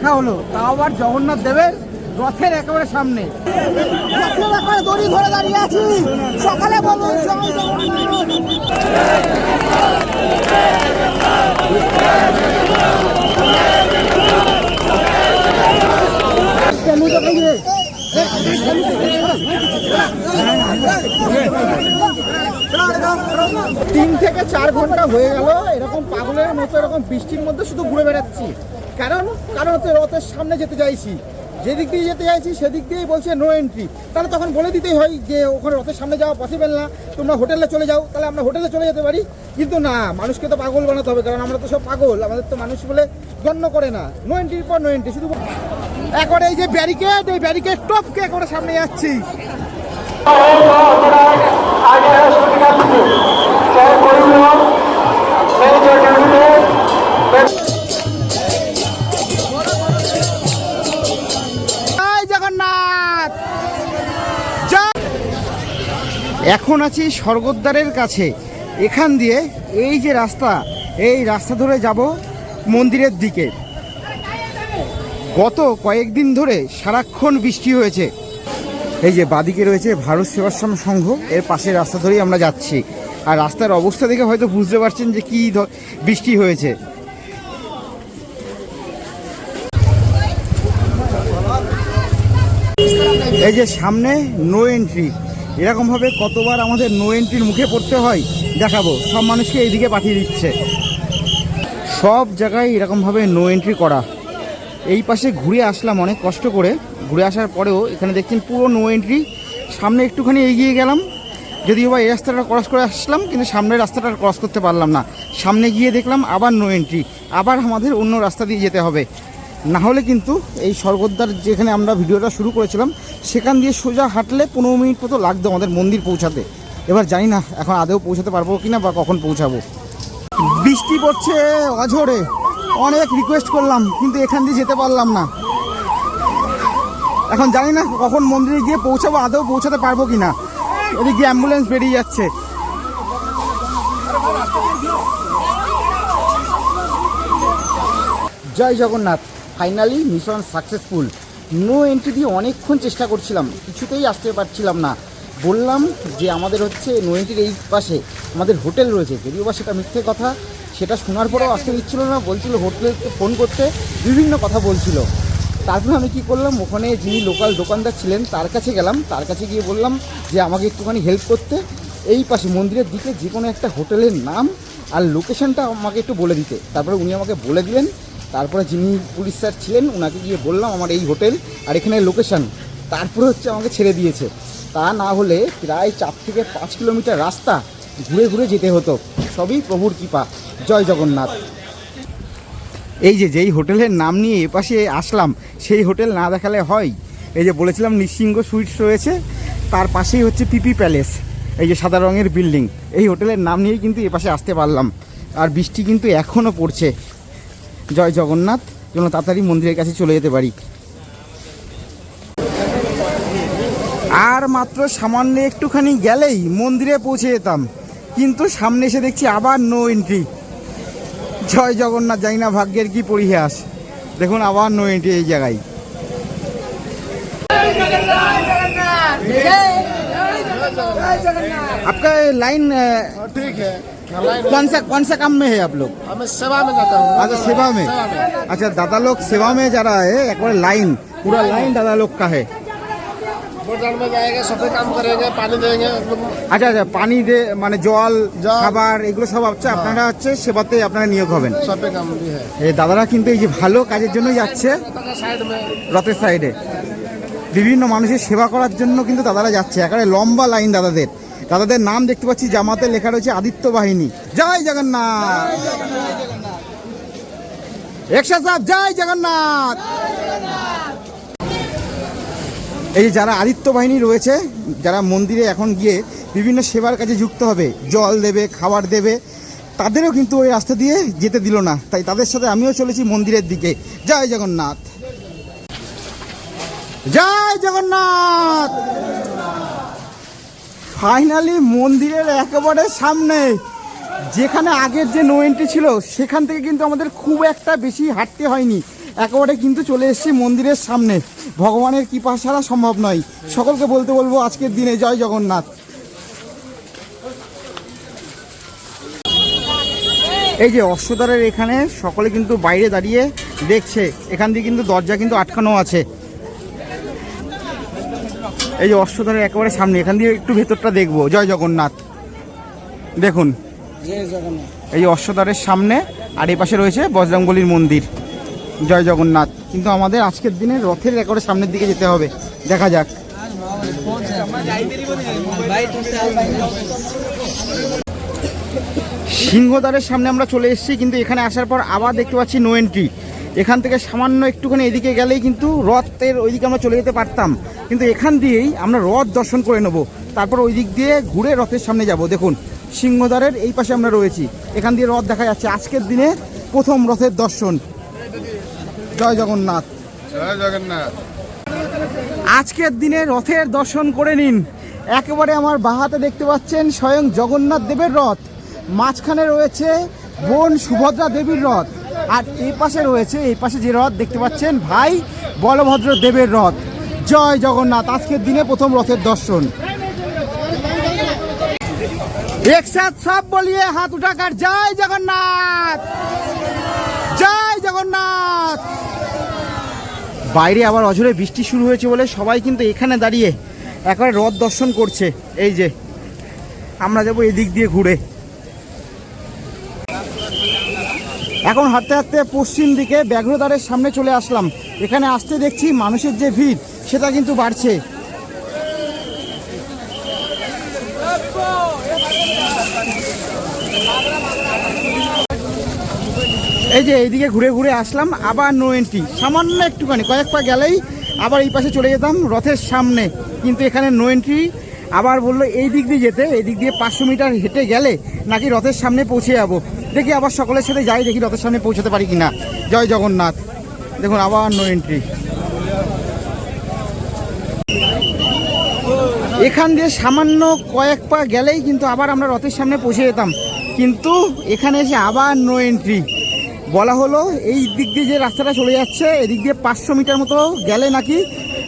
দেখা হলো, তাও আবার জগন্নাথ দেবের রথের একেবারে সামনে। দড়ি ধরে দাঁড়িয়ে আছি, সকালে বলুন জয় জগন্নাথ। 3 থেকে 4 ঘন্টা হয়ে গেল এরকম পাগলের মতো এরকম বৃষ্টির মধ্যে শুধু ঘুরে বেড়াচ্ছি। কারণ হচ্ছে রথের সামনে যেতে চাইছি, যেদিক দিয়ে যেতে চাইছি সেদিক দিয়েই বলছে নো এন্ট্রি। তাহলে তখন বলে দিতেই হয় যে ওখানে রথের সামনে যাওয়া পসিবল না, তোমরা হোটেলে চলে যাও। তাহলে আমরা হোটেলে চলে যেতে পারি, কিন্তু না, মানুষকে তো পাগল বানাতে হবে, কারণ আমরা তো সব পাগল, আমাদের তো মানুষ বলে গণ্য করে না। নো এন্ট্রির পর নো এন্ট্রি, শুধু এখন এই যে ব্যারিকেড, এই ব্যারিকেড টপকে করে সামনে যাচ্ছি। জগন্নাথ। এখন আছি স্বর্গদ্বারের কাছে। এখান দিয়ে এই যে রাস্তা, এই রাস্তা ধরে যাব মন্দিরের দিকে। গত কয়েকদিন ধরে সারাক্ষণ বৃষ্টি হয়েছে। এই যে বাদিকে রয়েছে ভারত সেবাশ্রম সংঘ, এর পাশে রাস্তা ধরেই আমরা যাচ্ছি। আর রাস্তার অবস্থা দেখে হয়তো বুঝতে পারছেন যে কি বৃষ্টি হয়েছে। এই যে সামনে নো এন্ট্রি, এরকমভাবে কতবার আমাদের নো এন্ট্রির মুখে পড়তে হয় দেখাবো। সব মানুষকে এইদিকে পাঠিয়ে দিচ্ছে, সব জায়গায় এরকমভাবে নো এন্ট্রি করা। এই পাশে ঘুরে আসলাম অনেক কষ্ট করে, ঘুরে আসার পরেও এখানে দেখছেন পুরো নো এন্ট্রি। সামনে একটুখানি এগিয়ে গেলাম, যদিও বা এই রাস্তাটা ক্রস করে আসলাম, কিন্তু সামনের রাস্তাটা ক্রস করতে পারলাম না। সামনে গিয়ে দেখলাম আবার নো এন্ট্রি, আবার আমাদের অন্য রাস্তা দিয়ে যেতে হবে। না হলে কিন্তু এই স্বর্গদ্বার যেখানে আমরা ভিডিওটা শুরু করেছিলাম সেখান দিয়ে সোজা হাঁটলে 15 মিনিট মতো লাগতো আমাদের মন্দির পৌঁছাতে। এবার জানি না এখন আদৌ পৌঁছাতে পারবো কিনা বা কখন পৌঁছাবো। বৃষ্টি পড়ছে অঝোরে, অনেক রিকোয়েস্ট করলাম কিন্তু এখান দিয়ে যেতে পারলাম না। এখন জানি না কখন মন্দিরে গিয়ে পৌঁছাবো, আদৌ পৌঁছাতে পারবো কিনা। এদিকে অ্যাম্বুলেন্স বেরিয়ে যাচ্ছে। জয় Jagannath. Finally mission successful. No entry দিয়ে অনেকক্ষণ চেষ্টা করছিলাম, কিছুতেই আসতে পারছিলাম না। বললাম যে আমাদের হচ্ছে নো এন্ট্রির এই পাশে আমাদের হোটেল রয়েছে, যদিও বা সেটা মিথ্যে কথা। সেটা শোনার পরেও আসতে দিচ্ছিল না, বলছিল হোটেলে ফোন করতে, বিভিন্ন কথা বলছিল। তারপরে আমি কি করলাম, ওখানে যিনি লোকাল দোকানদার ছিলেন তার কাছে গেলাম। তার কাছে গিয়ে বললাম যে আমাকে একটুখানি হেল্প করতে, এই পাশে মন্দিরের দিকে যে কোনো একটা হোটেলের নাম আর লোকেশনটা আমাকে একটু বলে দিতে। তারপরে উনি আমাকে বলে দিলেন। তারপরে যিনি পুলিশ স্যার ছিলেন ওনাকে গিয়ে বললাম আমার এই হোটেল আর এখানে লোকেশান। তারপরে হচ্ছে আমাকে ছেড়ে দিয়েছে। তা না হলে প্রায় 4 থেকে 5 কিলোমিটার রাস্তা ঘুরে ঘুরে যেতে হতো। সবই প্রভুর কৃপা। জয় জগন্নাথ। এই যে যেই হোটেলের নাম নিয়ে এপাশে আসলাম সেই হোটেল না দেখালে হয়। এই যে বলেছিলাম নৃসিংহ সুইটস রয়েছে, তার পাশেই হচ্ছে পিপি প্যালেস, এই যে সাদা রঙের বিল্ডিং। এই হোটেলের নাম নিয়েই কিন্তু এপাশে আসতে পারলাম। আর বৃষ্টি কিন্তু এখনও পড়ছে। জয় জগন্নাথ, যেন তাড়াতাড়ি মন্দিরের কাছে চলে যেতে পারি। আর মাত্র সামান্য একটুখানি গেলেই মন্দিরে পৌঁছে যেতাম, কিন্তু সামনে এসে দেখছি আবার নো এন্ট্রি। জয় জগন্নাথ, জানি না ভাগ্যের কি পরিহাস। দেখুন আবার নো এন্ট্রি এই জায়গায়। आपका लाइन ठीक है। कौन सा काम में है आप लोग? मैं सेवा में जाता हूँ। अच्छा सेवा में। अच्छा दादा लोग सेवा में जा रहा है, एक बार लाइन पूरा लाइन दादा लोग का है। बोर्ड में जाएंगे, सफाई काम करेंगे, पानी देंगे। আচ্ছা আচ্ছা, পানি দে মানে জল খাবার এগুলো সব হচ্ছে আপনারা হচ্ছে সেবাতে আপনারা নিয়োগ হবেন। सफाई काम भी है। এই দাদারা কিন্তু এই যে ভালো কাজের জন্য যাচ্ছে, साइड में রথের সাইডে বিভিন্ন মানুষের সেবা করার জন্য কিন্তু দাদারা যাচ্ছে। একেবারে লম্বা লাইন দাদাদের। দাদাদের নাম দেখতে পাচ্ছি জামাতে লেখা রয়েছে আদিত্য বাহিনী। জয় জগন্নাথ। একসাথে সাহেব জয় জগন্নাথ। এই যে যারা আদিত্য বাহিনী রয়েছে, যারা মন্দিরে এখন গিয়ে বিভিন্ন সেবার কাজে যুক্ত হবে, জল দেবে, খাবার দেবে, তাদেরও কিন্তু ওই রাস্তা দিয়ে যেতে দিল না। তাই তাদের সাথে আমিও চলেছি মন্দিরের দিকে। জয় জগন্নাথ। জয় জগন্নাথ। ফাইনালি মন্দিরের একেবারে সামনে, যেখানে আগের যে নো এন্ট্রি ছিল সেখান থেকে কিন্তু আমাদের খুব একটা বেশি হাঁটতে হয়নি। একেবারে কিন্তু চলে এসেছি মন্দিরের সামনে। ভগবানের কৃপা ছাড়া সম্ভব নয়। সকলকে বলতে বলবো আজকের দিনে জয় জগন্নাথ। এই যে অশ্বদ্বারের এখানে সকলে কিন্তু বাইরে দাঁড়িয়ে দেখছে, এখান দিয়ে কিন্তু দরজা কিন্তু আটকানো আছে। এই যে অশ্বদ্বারের একেবারে সামনে, এখান দিয়ে একটু ভেতরটা দেখবো। জয় জগন্নাথ। দেখুন এই অশ্বদ্বারের সামনে, আর এই পাশে রয়েছে বজরংবলীর মন্দির। জয় জগন্নাথ। কিন্তু আমাদের আজকের দিনে রথের একেবারে সামনের দিকে যেতে হবে, দেখা যাক। সিংহদ্বারের সামনে আমরা চলে এসেছি, কিন্তু এখানে আসার পর আবার দেখতে পাচ্ছি নো এন্ট্রি। এখান থেকে সামান্য একটুখানি এদিকে গেলেই কিন্তু রথের ওইদিকে আমরা চলে যেতে পারতাম, কিন্তু এখান দিয়েই আমরা রথ দর্শন করে নেব, তারপর ওই দিক দিয়ে ঘুরে রথের সামনে যাব। দেখুন সিংহদ্বারের এই পাশে আমরা রয়েছি, এখান দিয়ে রথ দেখা যাচ্ছে। আজকের দিনে প্রথম রথের দর্শন। জয় জগন্নাথ। জয় জগন্নাথ। আজকের দিনে রথের দর্শন করে নিন। একেবারে আমার বাহাতে দেখতে পাচ্ছেন স্বয়ং জগন্নাথ দেবের রথ, মাঝখানে রয়েছে বোন সুভদ্রা দেবীর রথ, আর এই পাশে রয়েছে, এই পাশে যে রথ দেখতে পাচ্ছেন ভাই বলভদ্র দেবের রথ। জয় জগন্নাথ। আজকের দিনে প্রথম রথের দর্শন। একসাথ সব বলিয়ে হাত উঠাকার জয় জগন্নাথ, জয় জগন্নাথ। বাইরে আবার অঝরে বৃষ্টি শুরু হয়েছে বলে সবাই কিন্তু এখানে দাঁড়িয়ে একবারে রথ দর্শন করছে। এই যে আমরা যাবো এদিক দিয়ে ঘুরে। এখন হাঁটতে হাঁটতে পশ্চিম দিকে ব্যাঘ্রদ্বারের সামনে চলে আসলাম। এখানে আসতে দেখছি মানুষের যে ভিড় সেটা কিন্তু বাড়ছে। এই যে এইদিকে ঘুরে ঘুরে আসলাম, আবার নো এন্ট্রি। সামান্য একটুখানি কয়েক পা গেলেই আবার এই পাশে চলে যেতাম রথের সামনে, কিন্তু এখানে নো এন্ট্রি। আবার বললো এই দিক দিয়ে যেতে, এই দিক দিয়ে 500 মিটার হেঁটে গেলে নাকি রথের সামনে পৌঁছে যাবো। দেখি আবার সকলের সাথে যাই, দেখি রথের সামনে পৌঁছতে পারি কিনা। জয় জগন্নাথ। দেখুন আবার নো এন্ট্রি। এখান দিয়ে সামান্য কয়েক পা গেলেই কিন্তু আবার আমরা রথের সামনে পৌঁছে যেতাম, কিন্তু এখানে এসে আবার নো এন্ট্রি। বলা হলো এই দিক দিয়ে যে রাস্তাটা চলে যাচ্ছে, এদিক দিয়ে 500 মিটার মতো গেলে নাকি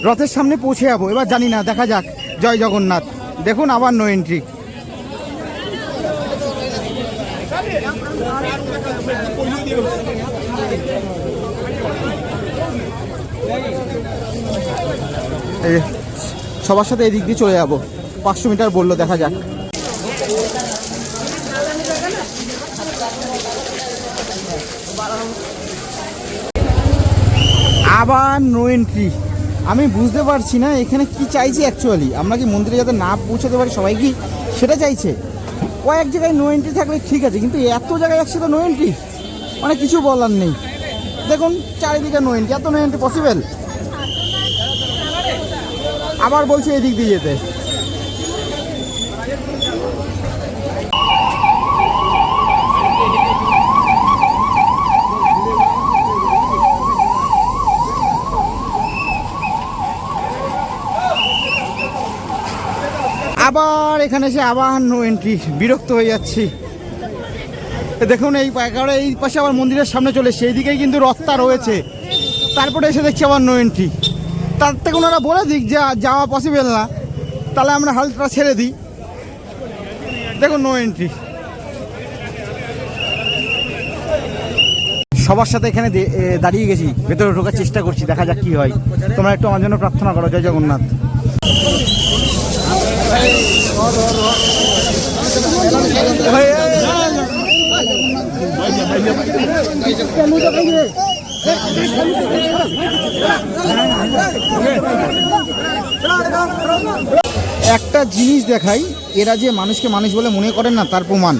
রথের সামনে পৌঁছে যাবো। এবার জানি না, দেখা যাক। জয় জগন্নাথ। দেখুন আবার নো এন্ট্রি। সবার সাথে এদিক দিয়ে চলে যাবো, 500 মিটার বললো, দেখা যাক। আবার নো এন্ট্রি। আমি বুঝতে পারছি না এখানে কি চাইছে অ্যাকচুয়ালি। আমরা কি মন্দিরে যাতে না পৌঁছাতে পারি, সবাই কি সেটা চাইছে? কয়েক জায়গায় নো এন্ট্রি থাকলে ঠিক আছে, কিন্তু এত জায়গায় একসাথে নো এন্ট্রি, মানে কিছু বলার নেই। দেখুন চারিদিকে নো এন্ট্রি, এত নো এন্ট্রি পসিবল? আবার বলছে এদিক দিয়ে যেতে। আবার এখানে এসে আবার নো এন্ট্রি। বিরক্ত হয়ে যাচ্ছি। দেখুন এই একেবারে এই পাশে আবার মন্দিরের সামনে চলে এসছে, এইদিকেই কিন্তু রথটা রয়েছে, তারপরে এসে দেখছি আবার নো এন্ট্রি। তার থেকে ওনারা বলে দিক যে যাওয়া পসিবল না, তাহলে আমরা হালটা ছেড়ে দিই। দেখুন নো এন্ট্রি। সবার সাথে এখানে দাঁড়িয়ে গেছি, ভেতরে ঢোকার চেষ্টা করছি, দেখা যাক কি হয়। তোমরা একটু আমার জন্য প্রার্থনা করো। জয় জগন্নাথ। একটা জিনিস দেখাই, এরা যে মানুষকে মানুষ বলে মনে করেন না, তার প্রমাণ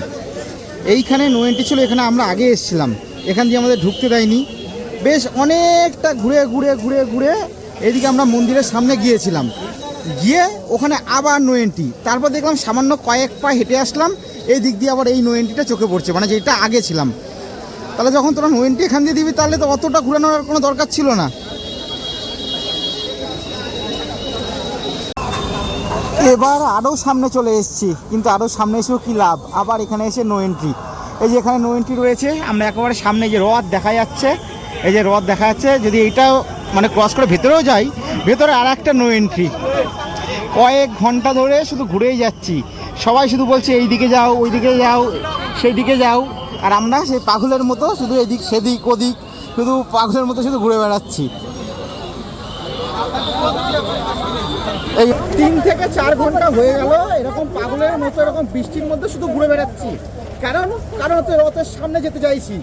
এইখানে নো এন্ট্রি ছিল। এখানে আমরা আগে এসেছিলাম, এখান দিয়ে আমাদের ঢুকতে দেয়নি। বেশ অনেকটা ঘুরে ঘুরে ঘুরে ঘুরে এদিকে আমরা মন্দিরের সামনে গিয়েছিলাম, গিয়ে ওখানে আবার নো এন্ট্রি। তারপর দেখলাম সামান্য কয়েক পা হেঁটে আসলাম, এই দিক দিয়ে আবার এই নো এন্ট্রিটা চোখে পড়ছে, মানে যেটা আগে ছিলাম। তাহলে যখন তোরা নো এন্ট্রি এখান দিয়ে দিবি, তাহলে তো অতটা ঘুরানোর কোনো দরকার ছিল না। এবার আরও সামনে চলে এসেছি, কিন্তু আরও সামনে এসেও কী লাভ, আবার এখানে এসে নো এন্ট্রি। এই যে এখানে নো এন্ট্রি রয়েছে, আমরা একেবারে সামনে যে রথ দেখা যাচ্ছে এই যে রথ দেখা যাচ্ছে, যদি এইটাও মানে ক্রস করে ভেতরেও যাই, ভেতরে আর একটা নো এন্ট্রি। কয়েক ঘন্টা ধরে শুধু ঘুরেই যাচ্ছি, সবাই শুধু বলছে এই দিকে যাও, ওই দিকে যাও, সেই দিকে যাও, আর আমরা সেই পাগলের মতো শুধু এদিক সেদিক ওদিক শুধু পাগলের মতো শুধু ঘুরে বেড়াচ্ছি। এই 3 থেকে 4 ঘন্টা হয়ে গেল এরকম পাগলের মতো এরকম বৃষ্টির মধ্যে শুধু ঘুরে বেড়াচ্ছি। কারণ হচ্ছে রথের সামনে যেতে চাইছি,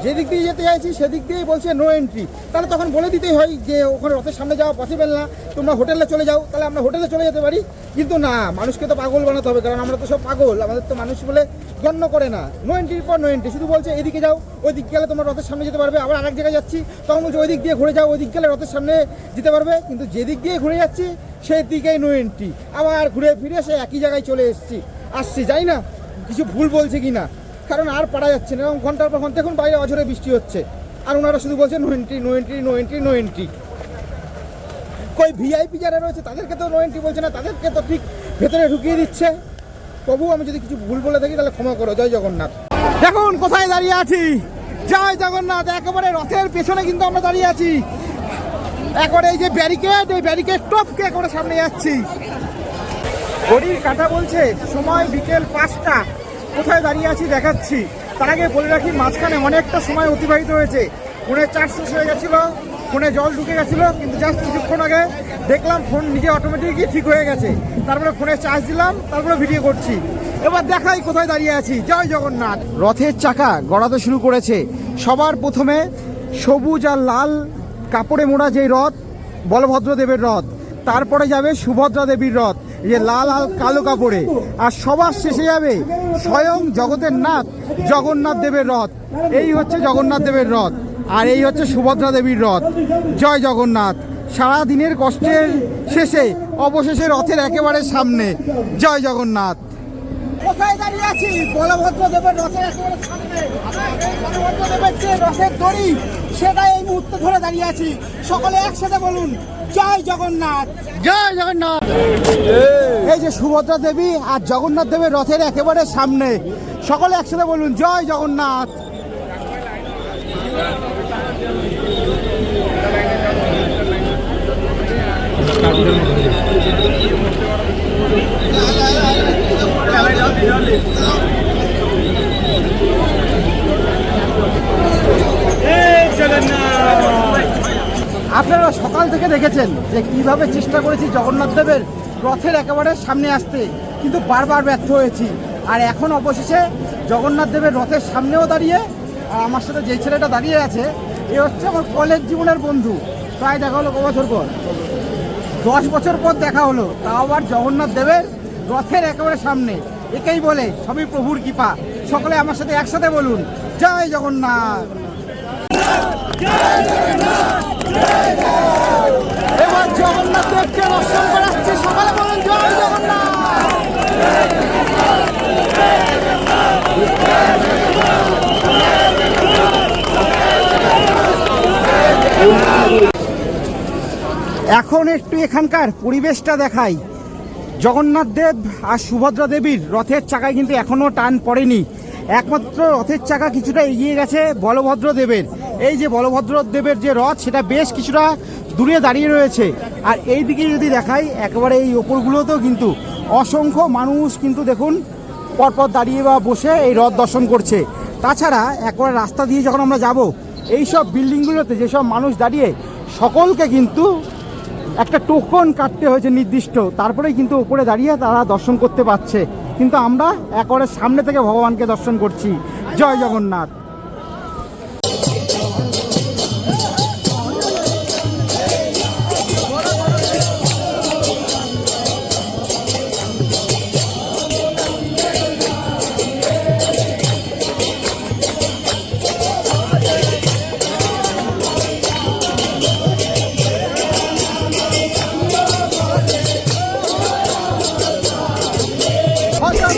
যেদিক দিয়ে যেতে চাইছি সেদিক দিয়েই বলছে নো এন্ট্রি। তাহলে তখন বলে দিতেই হয় যে ওখানে রথের সামনে যাওয়া পসিবল না, তোমরা হোটেলে চলে যাও, তাহলে আমরা হোটেলে চলে যেতে পারি। কিন্তু না, মানুষকে তো পাগল বানাতে হবে, কারণ আমরা তো সব পাগল, আমাদের তো মানুষ বলে গণ্য করে না। নো এন্ট্রির পর নো এন্ট্রি, শুধু বলছে এদিকে যাও, ওই দিক গেলে তোমরা রথের সামনে যেতে পারবে। আবার আরেক জায়গায় যাচ্ছি, তখন বলছে ওই দিক দিয়ে ঘুরে যাও, ওই দিক গেলে রথের সামনে যেতে পারবে। কিন্তু যেদিক দিয়ে ঘুরে যাচ্ছি সেই দিকেই নো এন্ট্রি। আবার ঘুরে ফিরে সে একই জায়গায় চলে আসছি, যাই না কিছু ভুল বলছে কি না, কারণ আর পারা যাচ্ছে না। এবং ঘন্টার পর ঘন্টা, এখন বাইরে অঝরে বৃষ্টি হচ্ছে, আর ওনারা শুধু বলছে no entry, no entry, no entry, no entry. কই ভিআইপি যারা রয়েছে তাদেরকে তো নো এন্ট্রি বলছে না, তাদেরকে তো ঠিক ভেতরে ঢুকিয়ে দিচ্ছে। তবু আমি যদি কিছু ভুল বলে থাকি তাহলে ক্ষমা করো। জয় জগন্নাথ। দেখুন কোথায় দাঁড়িয়ে আছি, জয় জগন্নাথ। একেবারে রথের পেছনে কিন্তু আমরা দাঁড়িয়ে আছি, একেবারে এই যে ব্যারিকেড, এই ব্যারিকেড টপকে করে সামনে যাচ্ছি। ঘড়ির কাঁটা বলছে সময় বিকেল 5টা। কোথায় দাঁড়িয়ে আছি দেখাচ্ছি। তার আগে বলে রাখি, মাঝখানে অনেকটা সময় অতিবাহিত হয়েছে। ফোনে চার্জ শেষ হয়ে গেছিলো, ফোনে জল ঢুকে গেছিলো, কিন্তু জাস্ট কিছুক্ষণ আগে দেখলাম ফোন নিজে অটোমেটিকই ঠিক হয়ে গেছে। তারপরে ফোনে চার্জ দিলাম, তারপরে ভিডিও করছি। এবার দেখাই কোথায় দাঁড়িয়ে আছি। জয় জগন্নাথ। রথের চাকা গড়াতে শুরু করেছে। সবার প্রথমে সবুজ আর লাল কাপড়ে মোড়া যে রথ, বলভদ্র দেবের রথ, তারপরে যাবে সুভদ্রা দেবীর রথ, এই যে লাল আর কালো কাপড়ে, আর সবার শেষে যাবে স্বয়ং জগতের নাথ জগন্নাথ দেবের রথ। এই হচ্ছে জগন্নাথ দেবের রথ, আর এই হচ্ছে সুভদ্রা দেবীর রথ। জয় জগন্নাথ। সারা দিনের কষ্টের শেষে অবশেষে রথের একেবারে সামনে। জয় জগন্নাথ। কোথায় দাঁড়িয়ে আছি? বলভদ্র দেবের রথের একেবারে সামনে। বলভদ্র দেবের যে রথের দড়ি, সেটা এই মুহূর্তে ধরে দাঁড়িয়ে আছি। সকলে একসাথে বলুন জয় জগন্নাথ। জয় জগন্নাথ। এই যে সুভদ্রা দেবী আর জগন্নাথ দেবের রথের একেবারে সামনে, সকলে একসাথে বলুন জয় জগন্নাথ। আপনারা সকাল থেকে দেখেছেন যে কিভাবে চেষ্টা করেছি জগন্নাথ দেবের রথের একেবারে সামনে আসতে, কিন্তু বারবার ব্যর্থ হয়েছি। আর এখন অবশেষে জগন্নাথ দেবের রথের সামনেও দাঁড়িয়ে, আর আমার সাথে যে ছেলেটা দাঁড়িয়ে আছে এ হচ্ছে আমার কলেজ জীবনের বন্ধু। প্রায় দেখা হলো কবছর পর, 10 বছর পর দেখা হলো, তাও আবার জগন্নাথ দেবের রথের একেবারে সামনে। একেই বলে সবই প্রভুর কৃপা। সকলে আমার সাথে একসাথে বলুন জয় জগন্নাথ। এবার জগন্নাথ দেবকে দর্শন করাচ্ছে, সকালে বলুন জয় জগন্নাথ। এখন একটু এখানকার পরিবেশটা দেখাই। জগন্নাথ দেব আর সুভদ্রা দেবীর রথের চাকায় কিন্তু এখনও টান পড়েনি। একমাত্র রথের চাকা কিছুটা এগিয়ে গেছে বলভদ্র দেবের। এই যে বলভদ্র দেবের যে রথ, সেটা বেশ কিছুটা দূরে দাঁড়িয়ে রয়েছে। আর এই দিকে যদি দেখাই, একেবারে এই ওপরগুলোতেও কিন্তু অসংখ্য মানুষ কিন্তু দেখুন পরপর দাঁড়িয়ে বা বসে এই রথ দর্শন করছে। তাছাড়া একবার রাস্তা দিয়ে যখন আমরা যাব, এই সব বিল্ডিংগুলোতে যেসব মানুষ দাঁড়িয়ে, সকলকে কিন্তু একটা টোকন কাটতে হয়েছে নির্দিষ্ট, তারপরেই কিন্তু উপরে দাঁড়িয়ে তারা দর্শন করতে পারছে। কিন্তু আমরা একেবারে সামনে থেকে ভগবানকে দর্শন করছি। জয় জগন্নাথ।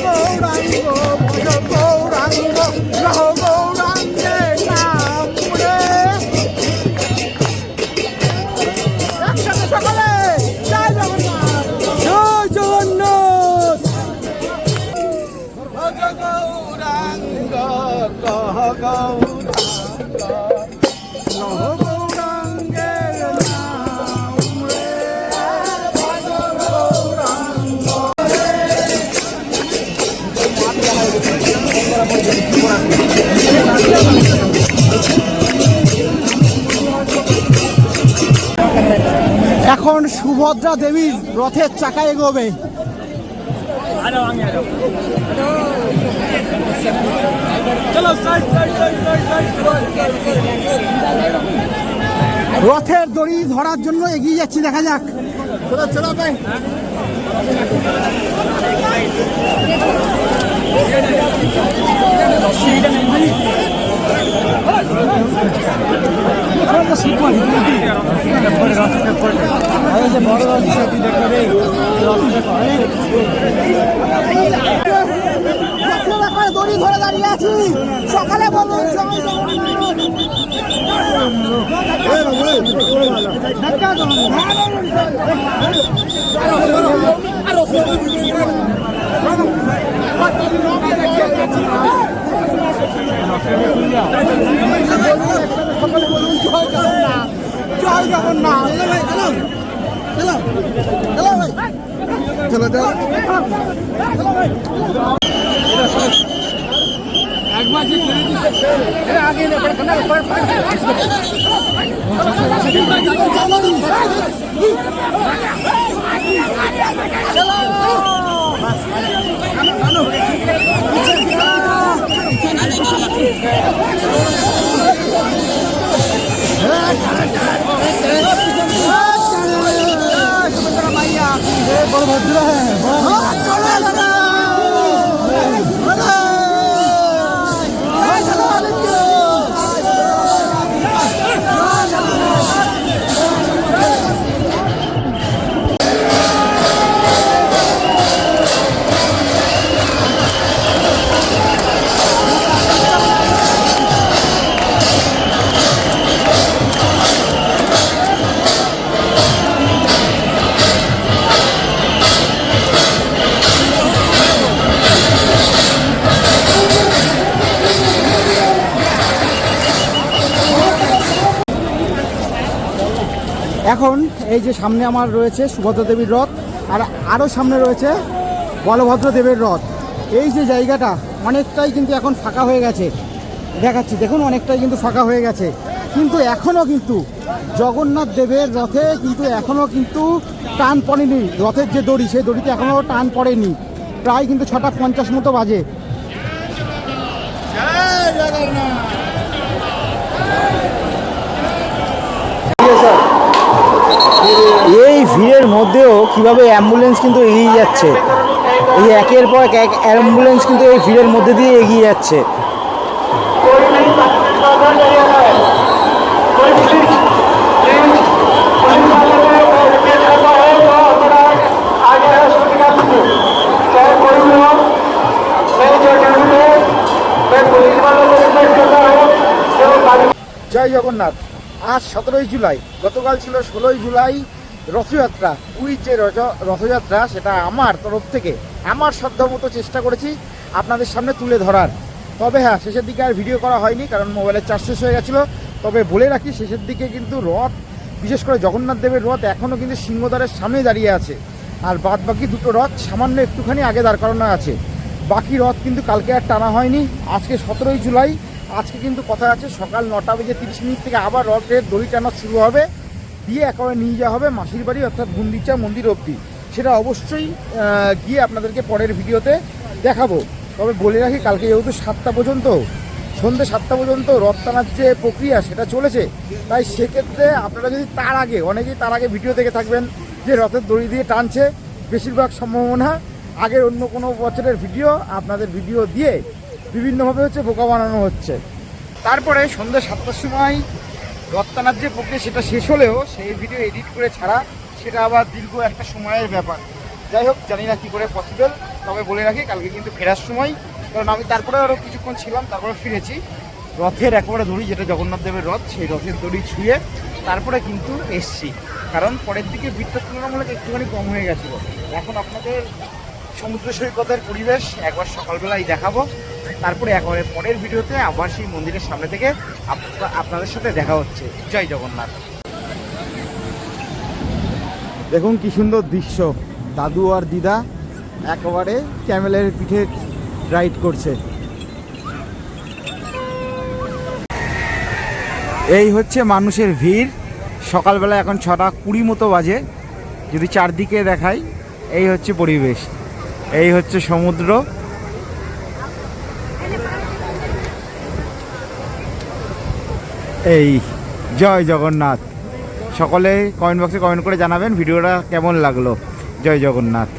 গৌরাঙ্গ ভজ গৌরাঙ্গ লহ গৌরাঙ্গ এখন সুভদ্রা দেবীর রথের চাকা এগোবে। রথের দড়ি ধরার জন্য এগিয়ে যাচ্ছি, দেখা যাক। চলো ভাই। দড়ি ধরে দাঁড়িয়ে আছি, সকালে বলুন জয় জগন্নাথ। চলো চলো বলভদ্র এখন এই যে সামনে আমার রয়েছে সুভদ্রা দেবীর রথ, আর আরও সামনে রয়েছে বলভদ্র দেবের রথ। এই যে জায়গাটা অনেকটাই কিন্তু এখন ফাঁকা হয়ে গেছে, দেখাচ্ছি দেখুন, অনেকটাই কিন্তু ফাঁকা হয়ে গেছে। কিন্তু এখনও কিন্তু জগন্নাথ দেবের রথে কিন্তু এখনও কিন্তু টান পড়েনি। রথের যে দড়ি, সেই দড়িতে এখনও টান পড়েনি। প্রায় কিন্তু 6:50 মতো বাজে। এই ভিড়ের মধ্যেও কিভাবে অ্যাম্বুলেন্স কিন্তু এগিয়ে যাচ্ছে, এই একের পর এক অ্যাম্বুলেন্স কিন্তু এই ভিড়ের মধ্যে দিয়ে এগিয়ে যাচ্ছে। জয় জগন্নাথ। আজ 17ই জুলাই, গতকাল ছিল 16ই জুলাই রথযাত্রা। ওই যে রথযাত্রা, সেটা আমার তরফ থেকে আমার সাধ্যমতো চেষ্টা করেছি আপনাদের সামনে তুলে ধরার। তবে হ্যাঁ, শেষের দিকে আর ভিডিও করা হয়নি, কারণ মোবাইলের চার্জ শেষ হয়ে গেছিলো। তবে বলে রাখি, শেষের দিকে কিন্তু রথ, বিশেষ করে জগন্নাথ দেবের রথ এখনও কিন্তু সিংহদ্বারের সামনে দাঁড়িয়ে আছে। আর বাদ বাকি দুটো রথ সামান্য একটুখানি আগে দাঁড় করানো আছে। বাকি রথ কিন্তু কালকে আর টানা হয়নি। আজকে 17ই জুলাই, আজকে কিন্তু কথা আছে সকাল 9:30 থেকে আবার রথের দড়ি টানা শুরু হবে, দিয়ে একেবারে নিয়ে যাওয়া হবে মাসির বাড়ি অর্থাৎ গুন্ডিচা মন্দির অবধি। সেটা অবশ্যই গিয়ে আপনাদেরকে পরের ভিডিওতে দেখাবো। তবে বলে রাখি, কালকে যেহেতু 7টা পর্যন্ত, সন্ধ্যে 7টা পর্যন্ত রথ টানার যে প্রক্রিয়া সেটা চলেছে, তাই সেক্ষেত্রে আপনারা যদি তার আগে, অনেকেই তার আগে ভিডিও দেখে থাকবেন যে রথের দড়ি দিয়ে টানছে, বেশিরভাগ সম্ভাবনা আগের অন্য কোনো বছরের ভিডিও আপনাদের ভিডিও দিয়ে বিভিন্নভাবে বোকা বানানো হচ্ছে। তারপরে সন্ধ্যে 7টার সময় রথ টানার যে প্রক্রিয়া সেটা শেষ হলেও সেই ভিডিও এডিট করে ছাড়া সেটা আবার দীর্ঘ একটা সময়ের ব্যাপার। যাই হোক, জানি না কী করে পসিবল। তবে বলে রাখি, কালকে কিন্তু ফেরার সময়, কারণ আমি তারপরে আরও কিছুক্ষণ ছিলাম, তারপরে ফিরেছি, রথের একেবারে দড়ি, যেটা জগন্নাথ দেবের রথ, সেই রথের দড়ি ছুঁয়ে তারপরে কিন্তু এসছি। কারণ পরের দিকে ভিড়টা তুলনামূলক একটুখানি কম হয়ে গেছিলো। এখন আপনাদের সমুদ্র সৈকতের পরিবেশ একবার সকালবেলায় দেখাবো, তারপরে একেবারে পরের ভিডিওতে আবার সেই মন্দিরের সামনে থেকে আপনাদের সাথে দেখা হচ্ছে। জয় জগন্নাথ। দেখুন কি সুন্দর দৃশ্য, দাদু আর দিদা একেবারে ক্যামেলের পিঠে রাইড করছে। এই হচ্ছে মানুষের ভিড়। সকালবেলা এখন 6:20 মতো বাজে। যদি চারদিকে দেখাই, এই হচ্ছে পরিবেশ, এই হচ্ছে সমুদ্র। এই জয় জগন্নাথ। সকলে কমেন্ট বক্সে কমেন্ট করে জানাবেন ভিডিওটা কেমন লাগলো। জয় জগন্নাথ।